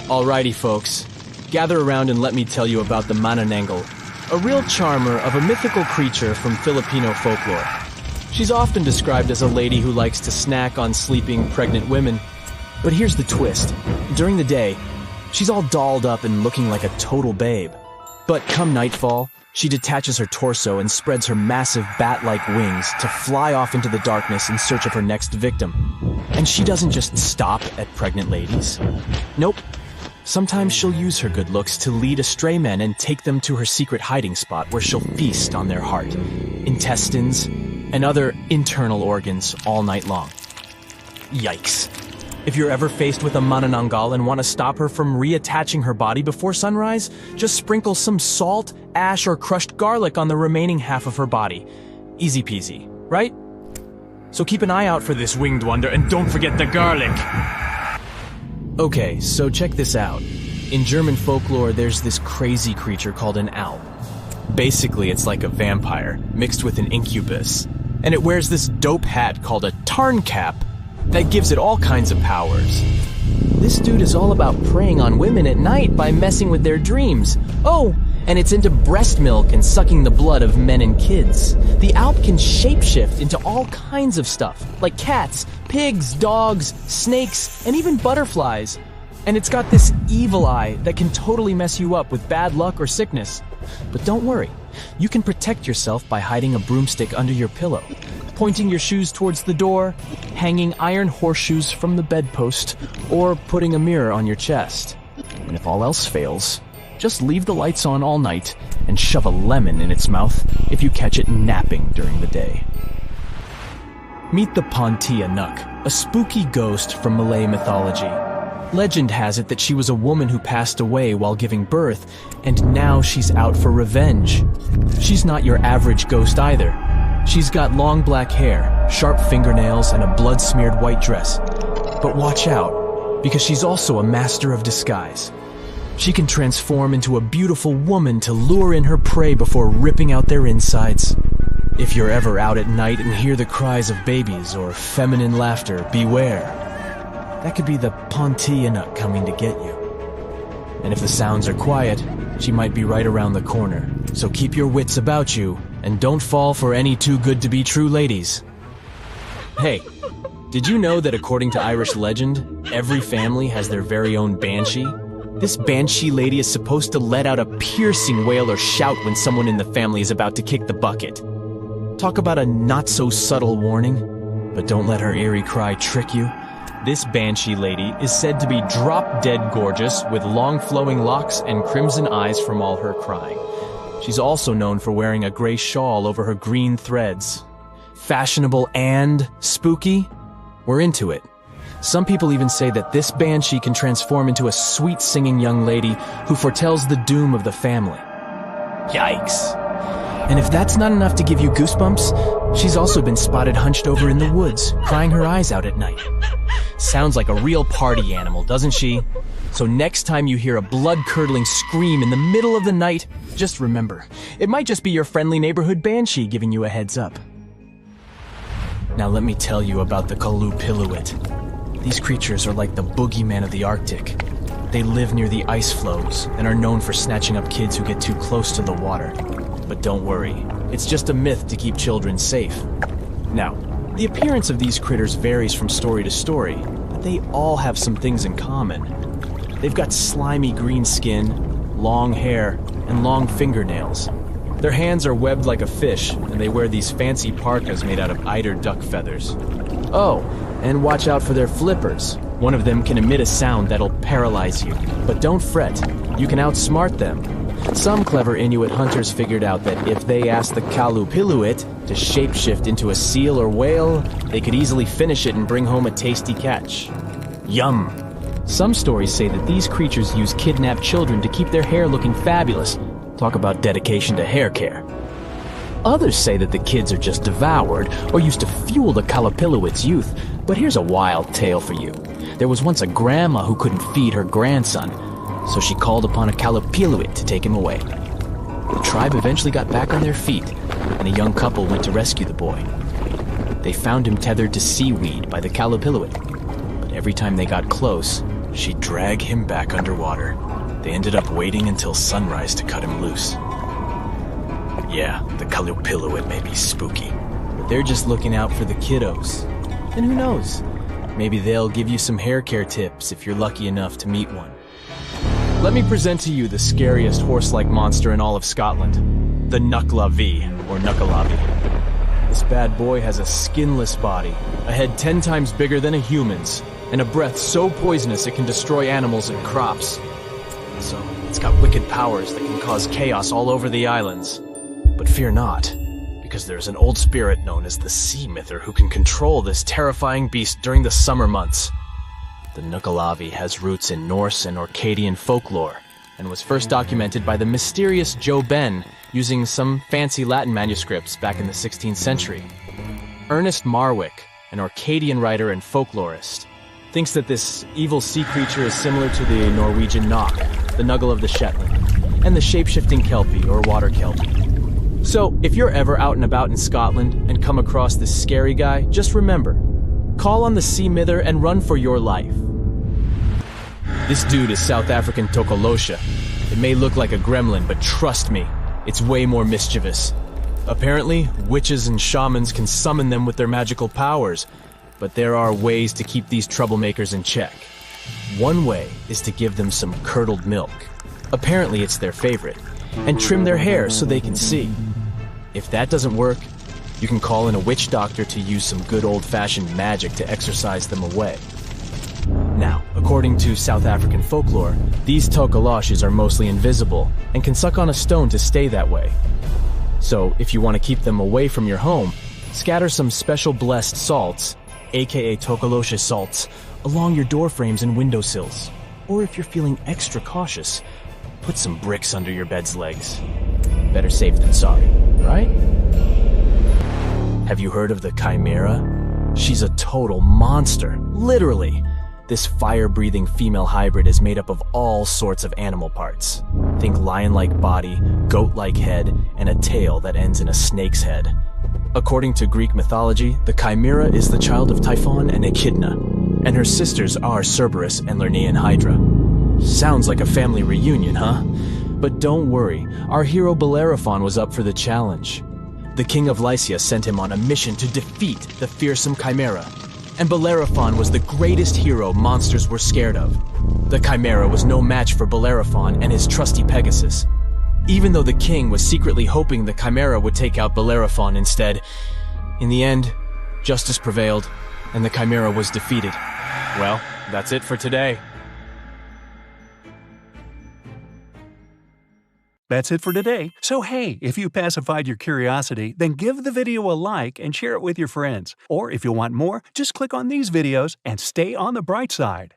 Alrighty, folks. Gather around and let me tell you about the manananggal, a real charmer of a mythical creature from Filipino folklore. She's often described as a lady who likes to snack on sleeping pregnant women. But here's the twist. During the day, she's all dolled up and looking like a total babe. But come nightfall, she detaches her torso and spreads her massive bat-like wings to fly off into the darkness in search of her next victim. And she doesn't just stop at pregnant ladies. Nope. Sometimes she'll use her good looks to lead astray men and take them to her secret hiding spot where she'll feast on their heart, intestines, and other internal organs all night long. Yikes. If you're ever faced with a manananggal and want to stop her from reattaching her body before sunrise, just sprinkle some salt, ash, or crushed garlic on the remaining half of her body. Easy peasy, right? So keep an eye out for this winged wonder and don't forget the garlic! Okay, so check this out. In German folklore, there's this crazy creature called an owl. Basically, it's like a vampire, mixed with an incubus. And it wears this dope hat called a Tarncap that gives it all kinds of powers. This dude is all about preying on women at night by messing with their dreams. Oh, and it's into breast milk and sucking the blood of men and kids. The Alp can shapeshift into all kinds of stuff, like cats, pigs, dogs, snakes, and even butterflies. And it's got this evil eye that can totally mess you up with bad luck or sickness. But don't worry, you can protect yourself by hiding a broomstick under your pillow, pointing your shoes towards the door, hanging iron horseshoes from the bedpost, or putting a mirror on your chest. And if all else fails, just leave the lights on all night and shove a lemon in its mouth if you catch it napping during the day. Meet the Pontia Nuk, a spooky ghost from Malay mythology. Legend has it that she was a woman who passed away while giving birth, and now she's out for revenge. She's not your average ghost either. She's got long black hair, sharp fingernails, and a blood-smeared white dress. But watch out, because she's also a master of disguise. She can transform into a beautiful woman to lure in her prey before ripping out their insides. If you're ever out at night and hear the cries of babies or feminine laughter, beware. That could be the Pontia Nuk coming to get you. And if the sounds are quiet, she might be right around the corner. So keep your wits about you, and don't fall for any too-good-to-be-true ladies. Hey, did you know that according to Irish legend, every family has their very own banshee? This banshee lady is supposed to let out a piercing wail or shout when someone in the family is about to kick the bucket. Talk about a not-so-subtle warning, but don't let her eerie cry trick you. This banshee lady is said to be drop-dead gorgeous with long flowing locks and crimson eyes from all her crying. She's also known for wearing a gray shawl over her green threads. Fashionable and spooky? We're into it. Some people even say that this banshee can transform into a sweet-singing young lady who foretells the doom of the family. Yikes. And if that's not enough to give you goosebumps, she's also been spotted hunched over in the woods, crying her eyes out at night. Sounds like a real party animal, doesn't she? So next time you hear a blood-curdling scream in the middle of the night, just remember, it might just be your friendly neighborhood banshee giving you a heads up. Now let me tell you about the Kalupiluit. These creatures are like the boogeyman of the Arctic. They live near the ice floes and are known for snatching up kids who get too close to the water. But don't worry, it's just a myth to keep children safe. Now, the appearance of these critters varies from story to story, but they all have some things in common. They've got slimy green skin, long hair, and long fingernails. Their hands are webbed like a fish, and they wear these fancy parkas made out of eider duck feathers. Oh, and watch out for their flippers. One of them can emit a sound that'll paralyze you. But don't fret, you can outsmart them. Some clever Inuit hunters figured out that if they asked the Kalupiluit to shapeshift into a seal or whale, they could easily finish it and bring home a tasty catch. Yum! Some stories say that these creatures use kidnapped children to keep their hair looking fabulous. Talk about dedication to hair care. Others say that the kids are just devoured or used to fuel the Kalupiluit's youth. But here's a wild tale for you. There was once a grandma who couldn't feed her grandson, so she called upon a Kalupiluit to take him away. The tribe eventually got back on their feet, and a young couple went to rescue the boy. They found him tethered to seaweed by the Kalupiluit, but every time they got close, She'd drag him back underwater. They ended up waiting until sunrise to cut him loose. Yeah, the Kalupilluit may be spooky, but they're just looking out for the kiddos. And who knows? Maybe they'll give you some hair care tips if you're lucky enough to meet one. Let me present to you the scariest horse-like monster in all of Scotland, the Nucklavi, or Nuckalavi. This bad boy has a skinless body, a head 10 times bigger than a human's, and a breath so poisonous it can destroy animals and crops. So, it's got wicked powers that can cause chaos all over the islands. But fear not, because there's an old spirit known as the Sea Mither who can control this terrifying beast during the summer months. The Nuckalavi has roots in Norse and Orcadian folklore, and was first documented by the mysterious Joe Ben using some fancy Latin manuscripts back in the 16th century. Ernest Marwick, an Orcadian writer and folklorist, thinks that this evil sea creature is similar to the Norwegian Knock, the Nuggle of the Shetland, and the shape-shifting Kelpie or water Kelpie. So, if you're ever out and about in Scotland and come across this scary guy, just remember, call on the Sea Mither and run for your life. This dude is South African Tokolosha. It may look like a gremlin, but trust me, it's way more mischievous. Apparently, witches and shamans can summon them with their magical powers, but there are ways to keep these troublemakers in check. One way is to give them some curdled milk. Apparently it's their favorite. And trim their hair so they can see. If that doesn't work, you can call in a witch doctor to use some good old-fashioned magic to exorcise them away. Now, according to South African folklore, these tokoloshes are mostly invisible and can suck on a stone to stay that way. So, if you want to keep them away from your home, scatter some special blessed salts, aka Tokoloshe salts, along your door frames and windowsills. Or if you're feeling extra cautious, put some bricks under your bed's legs. Better safe than sorry, right? Have you heard of the Chimera? She's a total monster, literally. This fire-breathing female hybrid is made up of all sorts of animal parts. Think lion-like body, goat-like head, and a tail that ends in a snake's head. According to Greek mythology, the Chimera is the child of Typhon and Echidna, and her sisters are Cerberus and Lernaean Hydra. Sounds like a family reunion, huh? But don't worry, our hero Bellerophon was up for the challenge. The king of Lycia sent him on a mission to defeat the fearsome Chimera, and Bellerophon was the greatest hero monsters were scared of. The Chimera was no match for Bellerophon and his trusty Pegasus. Even though the king was secretly hoping the Chimera would take out Bellerophon instead, in the end, justice prevailed, and the Chimera was defeated. Well, that's it for today. That's it for today. So hey, if you pacified your curiosity, then give the video a like and share it with your friends. Or if you want more, just click on these videos and stay on the bright side.